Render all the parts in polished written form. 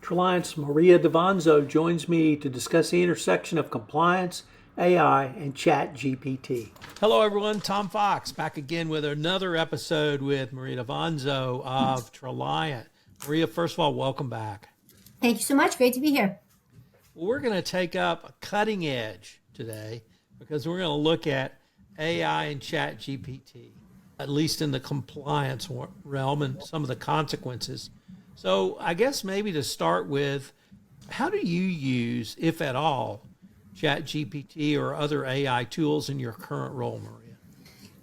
Traliant's Maria Davanzo joins me to discuss the intersection of compliance, AI, and Chat GPT. Hello, everyone. Tom Fox back again with another episode with Maria Davanzo of Traliant. Maria, first of all, welcome back. Thank you so much. Great to be here. Well, we're going to take up a cutting edge today because we're going to look at AI and Chat GPT, at least in the compliance realm and some of the consequences. So I guess maybe to start with, how do you use, if at all, ChatGPT or other AI tools in your current role, Maria?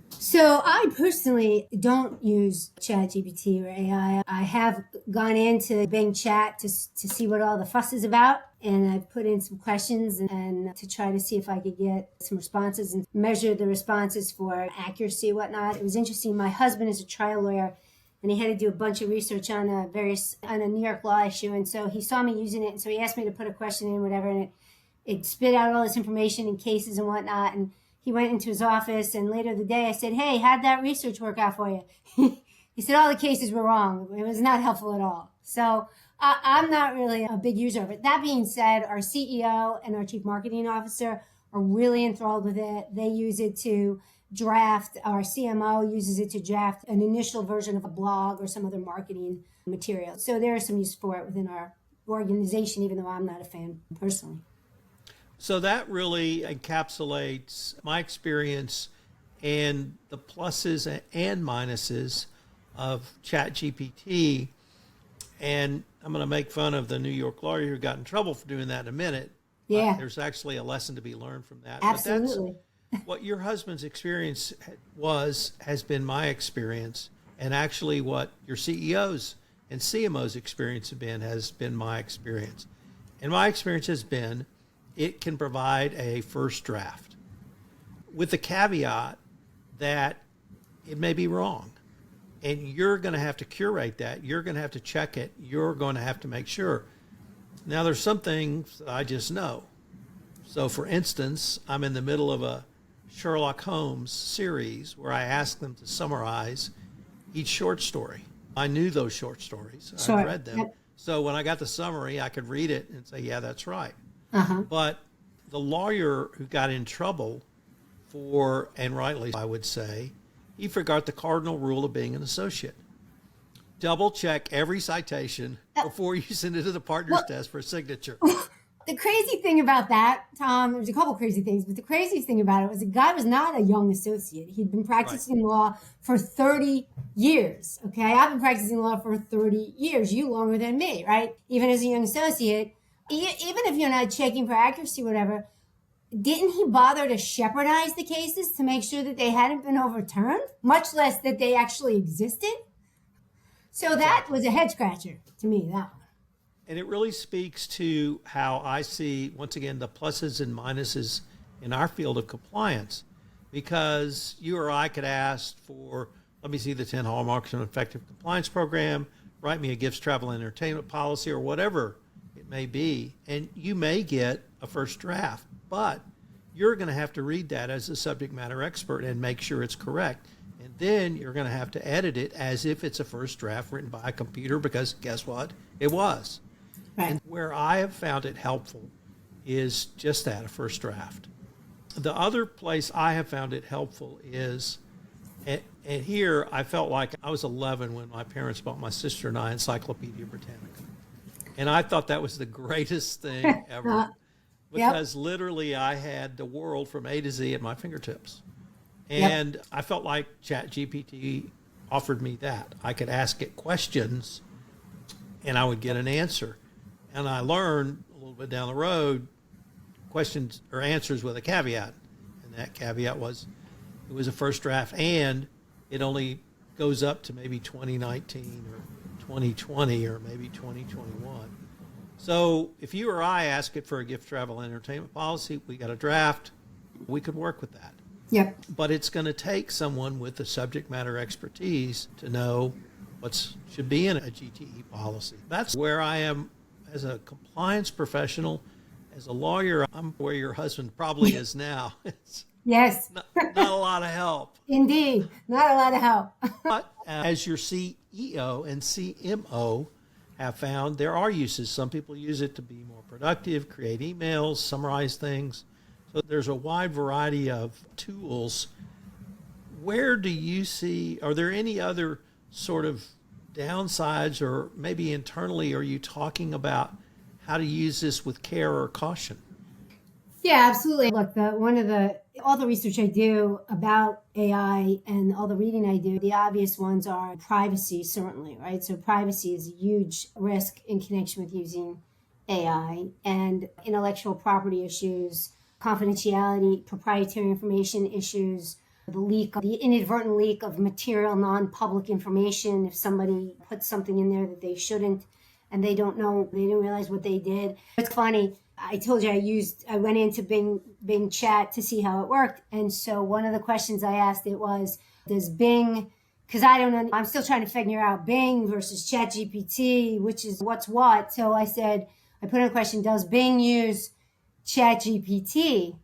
So I personally don't use ChatGPT or AI. I have gone into Bing Chat to see what all the fuss is about. And I've put in some questions and to try to see if I could get some responses and measure the responses for accuracy and whatnot. It was interesting. My husband is a trial lawyer, and he had to do a bunch of research on a New York law issue. And so he saw me using it. And so he asked me to put a question in, whatever. And it spit out all this information and cases and whatnot. And he went into his office. And later the day I said, "Hey, how'd that research work out for you?" He said all the cases were wrong. It was not helpful at all. So I'm not really a big user of it. That being said, our CEO and our chief marketing officer are really enthralled with it. They use it to draft, our CMO uses it to draft an initial version of a blog or some other marketing material. So there is some use for it within our organization, even though I'm not a fan personally. So that really encapsulates my experience and the pluses and minuses of ChatGPT. And I'm going to make fun of the New York lawyer who got in trouble for doing that in a minute. Yeah. There's actually a lesson to be learned from that. Absolutely. But that's what your husband's experience has been my experience. And actually what your CEO's and CMO's experience has been my experience. And my experience has been it can provide a first draft with the caveat that it may be wrong. And you're going to have to curate that. You're going to have to check it. You're going to have to make sure. Now, there's some things that I just know. So, for instance, I'm in the middle of a Sherlock Holmes series where I ask them to summarize each short story. I knew those short stories. Sure. I've read them. Yep. So when I got the summary, I could read it and say, yeah, that's right. Uh-huh. But the lawyer who got in trouble for, and rightly I would say, he forgot the cardinal rule of being an associate. Double check every citation before you send it to the partner's desk for a signature. The crazy thing about that, Tom, there's a couple crazy things, but the craziest thing about it was the guy was not a young associate. He'd been practicing law for 30 years, okay? I've been practicing law for 30 years, you longer than me, right? Even as a young associate, even if you're not checking for accuracy or whatever, didn't he bother to shepherdize the cases to make sure that they hadn't been overturned, much less that they actually existed? So that was a head scratcher to me, that one. And it really speaks to how I see, once again, the pluses and minuses in our field of compliance. Because you or I could ask for, let me see the 10 hallmarks of an effective compliance program, write me a gifts, travel, and entertainment policy, or whatever it may be. And you may get a first draft, but you're going to have to read that as a subject matter expert and make sure it's correct. And then you're going to have to edit it as if it's a first draft written by a computer, because guess what? It was. Right. And where I have found it helpful is just that, a first draft. The other place I have found it helpful is, and here I felt like I was 11 when my parents bought my sister and I Encyclopedia Britannica. And I thought that was the greatest thing ever. Because literally I had the world from A to Z at my fingertips. And I felt like ChatGPT offered me that. I could ask it questions and I would get an answer. And I learned a little bit down the road questions or answers with a caveat. And that caveat was it was a first draft and it only goes up to maybe 2019 or 2020 or maybe 2021. So if you or I ask it for a gift, travel, entertainment policy, we got a draft, we could work with that. Yep. But it's going to take someone with the subject matter expertise to know what should be in a GTE policy. That's where I am as a compliance professional. As a lawyer, I'm where your husband probably is now. It's Yes. not a lot of help. Indeed. Not a lot of help. But as your CEO and CMO, have found there are uses. Some people use it to be more productive, create emails, summarize things. So there's a wide variety of tools. Where do you see, are there any other sort of downsides, or maybe internally are you talking about how to use this with care or caution? Yeah, absolutely. Look, all the research I do about AI and all the reading I do, the obvious ones are privacy, certainly, right? So privacy is a huge risk in connection with using AI, and intellectual property issues, confidentiality, proprietary information issues, the inadvertent leak of material, non-public information. If somebody puts something in there that they shouldn't, and they didn't realize what they did. It's funny. I told you I went into Bing Chat to see how it worked. And so one of the questions I asked it was, does Bing, because I don't know, I'm still trying to figure out Bing versus Chat GPT, which is what's what. So I put in a question, does Bing use Chat GPT?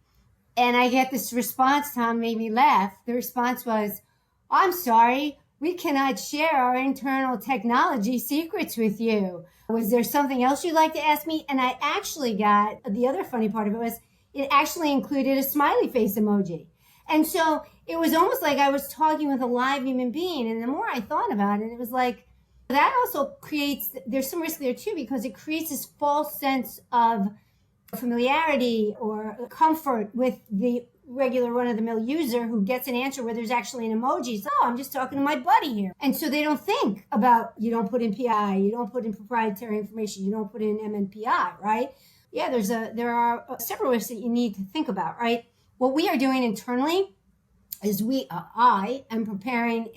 And I get this response, Tom, made me laugh. The response was, I'm sorry, we cannot share our internal technology secrets with you. Was there something else you'd like to ask me? And I actually got, the other funny part of it was, it actually included a smiley face emoji. And so it was almost like I was talking with a live human being. And the more I thought about it, it was like, that also there's some risk there too, because it creates this false sense of familiarity or comfort with the regular run-of-the-mill user who gets an answer where there's actually an emoji. So, I'm just talking to my buddy here. And so they don't think about, you don't put in PI, you don't put in proprietary information, you don't put in MNPI, right? Yeah, there are several risks that you need to think about, right? What we are doing internally is I am preparing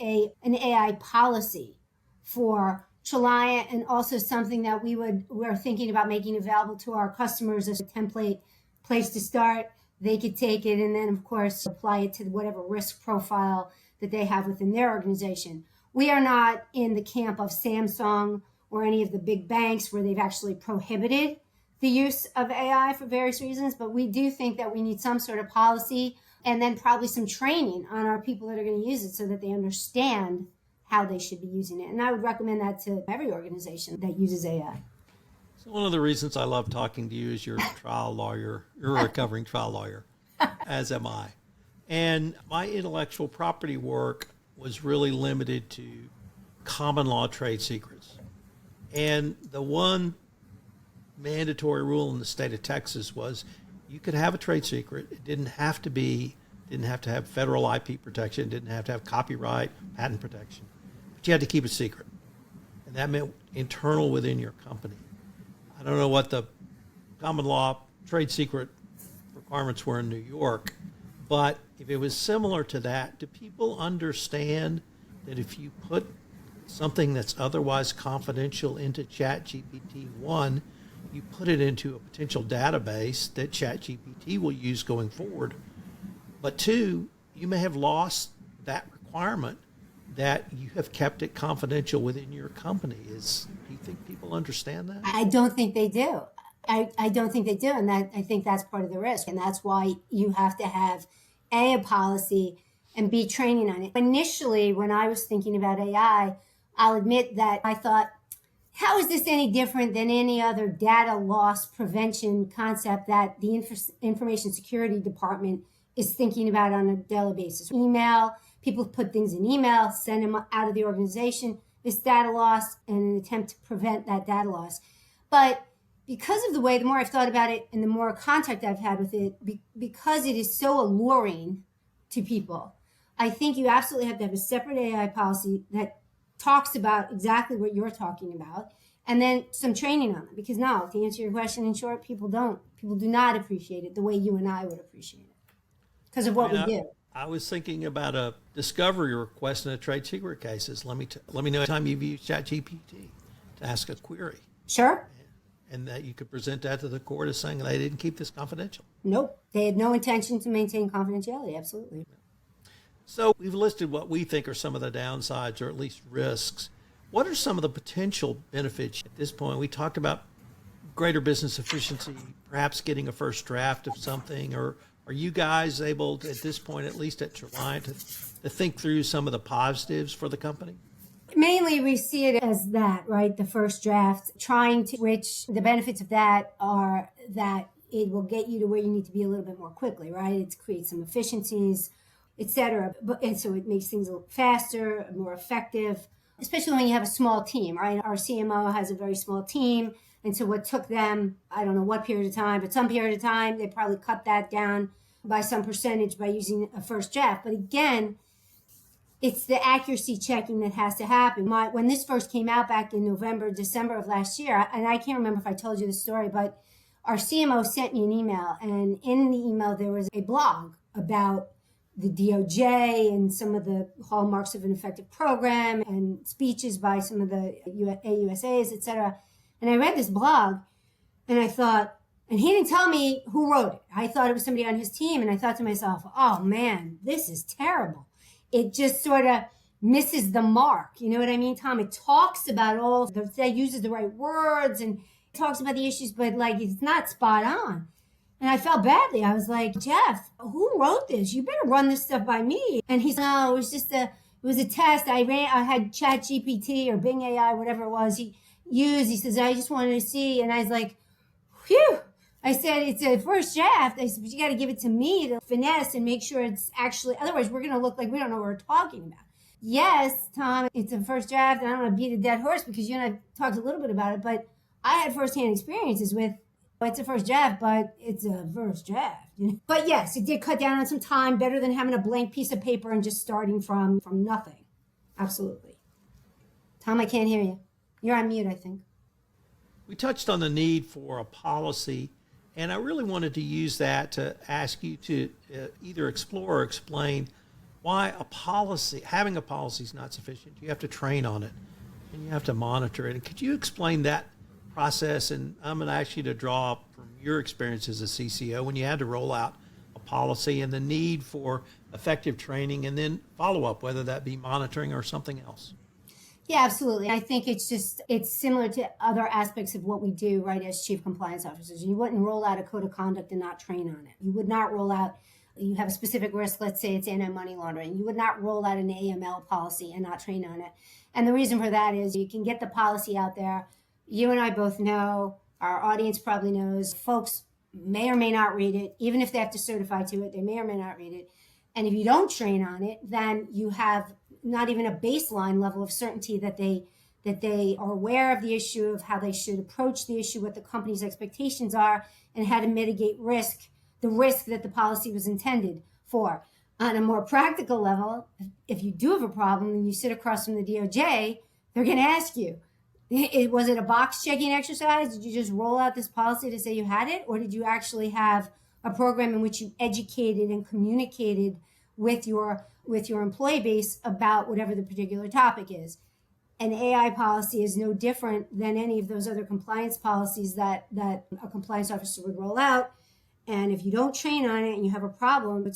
an AI policy for Traliant, and also something that we're thinking about making available to our customers as a template place to start. They could take it and then, of course, apply it to whatever risk profile that they have within their organization. We are not in the camp of Samsung or any of the big banks where they've actually prohibited the use of AI for various reasons, but we do think that we need some sort of policy and then probably some training on our people that are going to use it so that they understand how they should be using it. And I would recommend that to every organization that uses AI. So one of the reasons I love talking to you is you're a trial lawyer. You're a recovering trial lawyer, as am I. And my intellectual property work was really limited to common law trade secrets. And the one mandatory rule in the state of Texas was you could have a trade secret. It didn't have to have federal IP protection, didn't have to have copyright, patent protection. But you had to keep it secret. And that meant internal within your company. I don't know what the common law trade secret requirements were in New York, but if it was similar to that, do people understand that if you put something that's otherwise confidential into ChatGPT, one, you put it into a potential database that ChatGPT will use going forward, but two, you may have lost that requirement that you have kept it confidential within your company. Do you think people understand that? I don't think they do. I don't think they do. And I think that's part of the risk. And that's why you have to have a policy and B, training on it. Initially, when I was thinking about AI, I'll admit that I thought, how is this any different than any other data loss prevention concept that the information security department is thinking about on a daily basis? Email, people put things in email, send them out of the organization. This data loss and an attempt to prevent that data loss. But because of the more I've thought about it and the more contact I've had with it, because it is so alluring to people, I think you absolutely have to have a separate AI policy that talks about exactly what you're talking about, and then some training on it. Because no, to answer your question in short, people do not appreciate it the way you and I would appreciate it because of what we do. I was thinking about a discovery request in a trade secret cases. Let me know the time you've used ChatGPT to ask a query. Sure. And that you could present that to the court as saying they didn't keep this confidential. Nope. They had no intention to maintain confidentiality. Absolutely. So we've listed what we think are some of the downsides or at least risks. What are some of the potential benefits at this point? We talked about greater business efficiency, perhaps getting a first draft of something, or are you guys able to, at this point, at least at Traliant, to think through some of the positives for the company? Mainly, we see it as that, right? The first draft, trying to, which the benefits of that are that it will get you to where you need to be a little bit more quickly, right? It creates some efficiencies, etc. And so it makes things a little faster, more effective, especially when you have a small team, right? Our CMO has a very small team. And so what took them, I don't know what period of time, but some period of time, they probably cut that down by some percentage by using a first draft. But again, it's the accuracy checking that has to happen. When this first came out back in November, December of last year, and I can't remember if I told you the story, but our CMO sent me an email, and in the email there was a blog about the DOJ and some of the hallmarks of an effective program and speeches by some of the AUSAs, et cetera. And I read this blog, and I thought, and he didn't tell me who wrote it. I thought it was somebody on his team, and I thought to myself, oh man, this is terrible. It just sort of misses the mark. You know what I mean, Tom? It talks about it uses the right words and talks about the issues, but like it's not spot on. And I felt badly. I was like, Jeff, who wrote this? You better run this stuff by me. And he's like, no, it was a test. I had ChatGPT or Bing AI, whatever it was he used. He says, I just wanted to see. And I was like, whew. I said, it's a first draft. I said, but you got to give it to me to finesse and make sure it's actually, otherwise we're going to look like we don't know what we're talking about. Yes, Tom, it's a first draft, and I don't want to beat a dead horse because you and I talked a little bit about it, but I had firsthand experiences with, it's a first draft, but it's a first draft. But yes, it did cut down on some time, better than having a blank piece of paper and just starting from nothing. Absolutely. Tom, I can't hear you. You're on mute, I think. We touched on the need for a policy, and I really wanted to use that to ask you to either explore or explain why having a policy is not sufficient. You have to train on it, and you have to monitor it. And could you explain that process? And I'm going to ask you to draw from your experience as a CCO when you had to roll out a policy and the need for effective training and then follow up, whether that be monitoring or something else. Yeah, absolutely. I think it's similar to other aspects of what we do, right, as chief compliance officers. You wouldn't roll out a code of conduct and not train on it. You would not roll out, you have a specific risk, let's say it's anti-money laundering. You would not roll out an AML policy and not train on it. And the reason for that is you can get the policy out there. You and I both know, our audience probably knows, folks may or may not read it. Even if they have to certify to it, they may or may not read it. And if you don't train on it, then you have not even a baseline level of certainty that they are aware of the issue, of how they should approach the issue, what the company's expectations are, and how to mitigate the risk that the policy was intended for. On a more practical level, if you do have a problem and you sit across from the DOJ, they're going to ask you, was it a box checking exercise? Did you just roll out this policy to say you had it? Or did you actually have a program in which you educated and communicated with your employee base about whatever the particular topic is? An AI policy is no different than any of those other compliance policies that a compliance officer would roll out. And if you don't train on it and you have a problem,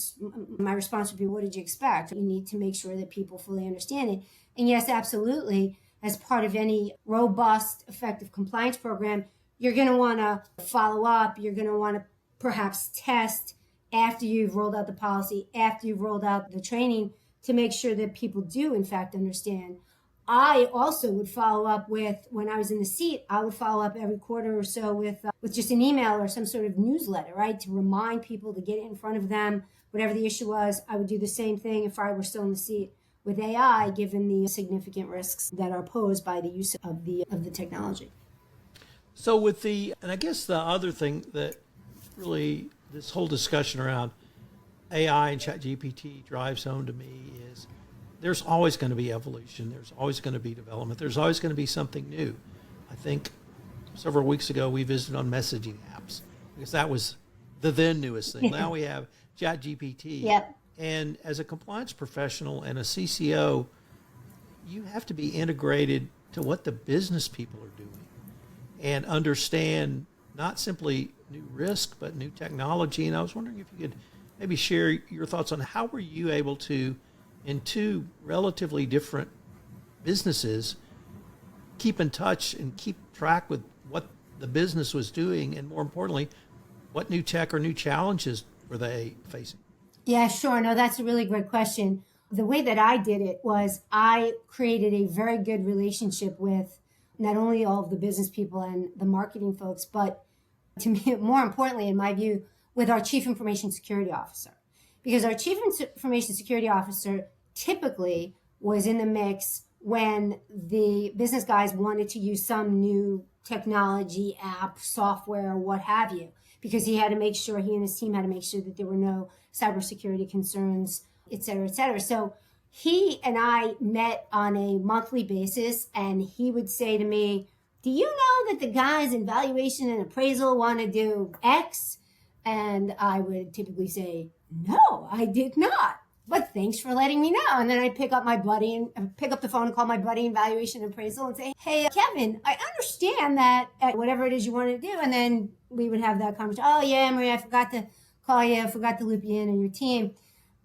my response would be, what did you expect? You need to make sure that people fully understand it. And yes, absolutely, as part of any robust, effective compliance program, you're going to want to follow up. You're going to want to perhaps test after you've rolled out the policy, after you've rolled out the training, to make sure that people do, in fact, understand. I also would follow up with, when I was in the seat, I would follow up every quarter or so with just an email or some sort of newsletter, right, to remind people, to get it in front of them, whatever the issue was. I would do the same thing if I were still in the seat with AI, given the significant risks that are posed by the use of the technology. So and I guess the other thing that really this whole discussion around AI and Chat GPT drives home to me is there's always going to be evolution. There's always going to be development. There's always going to be something new. I think several weeks ago we visited on messaging apps because that was the then newest thing. Now we have Chat GPT. Yep. And as a compliance professional and a CCO, you have to be integrated to what the business people are doing and understand not simply new risk, but new technology. And I was wondering if you could maybe share your thoughts on how were you able to, in two relatively different businesses, keep in touch and keep track with what the business was doing, and more importantly, what new tech or new challenges were they facing? Yeah, sure. No, that's a really great question. The way that I did it was I created a very good relationship with not only all of the business people and the marketing folks, but to me, more importantly, in my view, with our chief information security officer. Because our chief information security officer typically was in the mix when the business guys wanted to use some new technology, app, software, what have you, because he and his team had to make sure that there were no cybersecurity concerns, et cetera, et cetera. So he and I met on a monthly basis, and he would say to me, do you know that the guys in valuation and appraisal want to do X? And I would typically say, no, I did not. But thanks for letting me know. And then I'd pick up the phone and call my buddy in valuation and appraisal and say, hey, Kevin, I understand that whatever it is you want to do. And then we would have that conversation. Oh, yeah, Maria, I forgot to call you. I forgot to loop you in and your team.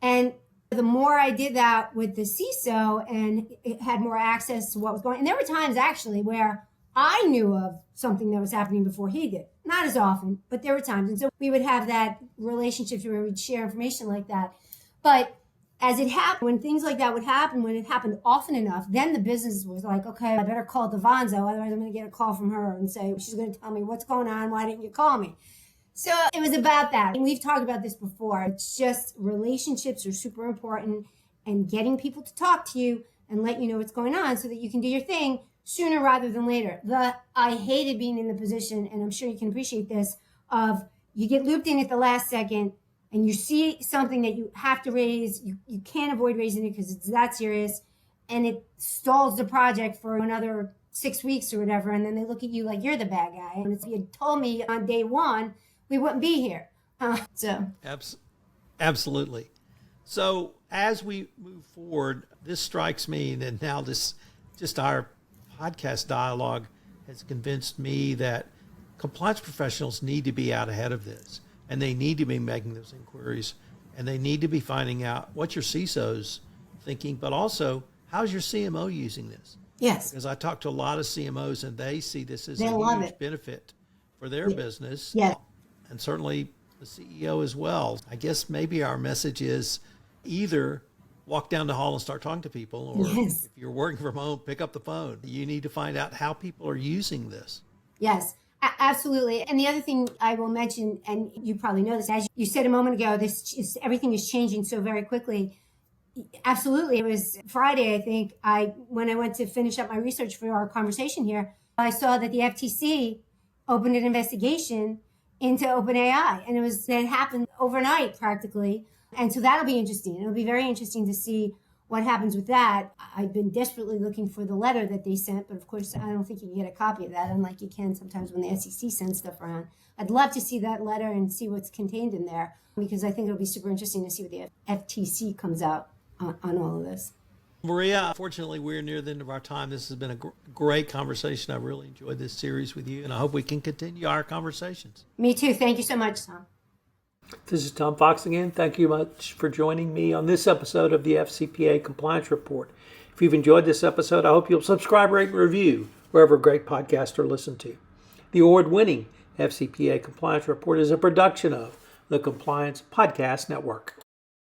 And the more I did that with the CISO and it had more access to what was going on. And there were times actually where I knew of something that was happening before he did. Not as often, but there were times. And so we would have that relationship where we'd share information like that. But as it happened, when things like that would happen, when it happened often enough, then the business was like, okay, I better call Devanzo, otherwise I'm going to get a call from her and say, she's going to tell me what's going on, why didn't you call me? So it was about that. And we've talked about this before. It's just relationships are super important, and getting people to talk to you and let you know what's going on so that you can do your thing sooner rather than later. I hated being in the position, and I'm sure you can appreciate this, of you get looped in at the last second and you see something that you have to raise. You can't avoid raising it because it's that serious, and it stalls the project for another 6 weeks or whatever. And then they look at you like you're the bad guy. And if you had told me on day one, we wouldn't be here. Absolutely. So as we move forward, this strikes me that now our podcast dialogue has convinced me that compliance professionals need to be out ahead of this, and they need to be making those inquiries, and they need to be finding out what your CISO's thinking, but also how's your CMO using this? Yes. Because I talk to a lot of CMOs, and they see this as a huge benefit for their business. Yes. And certainly the CEO as well. I guess maybe our message is either walk down the hall and start talking to people, or if you're working from home, pick up the phone. You need to find out how people are using this. Yes, absolutely. And the other thing I will mention, and you probably know this, as you said a moment ago, everything is changing so very quickly. Absolutely. It was Friday, I think, when I went to finish up my research for our conversation here, I saw that the FTC opened an investigation into OpenAI, and that happened overnight practically. And so that'll be interesting. It'll be very interesting to see what happens with that. I've been desperately looking for the letter that they sent, but of course, I don't think you can get a copy of that, unlike you can sometimes when the SEC sends stuff around. I'd love to see that letter and see what's contained in there, because I think it'll be super interesting to see what the FTC comes out on all of this. Maria, unfortunately, we're near the end of our time. This has been a great conversation. I really enjoyed this series with you, and I hope we can continue our conversations. Me too. Thank you so much, Tom. This is Tom Fox again. Thank you much for joining me on this episode of the FCPA Compliance Report. If you've enjoyed this episode, I hope you'll subscribe, rate, and review wherever great podcasts are listened to. The award-winning FCPA Compliance Report is a production of the Compliance Podcast Network.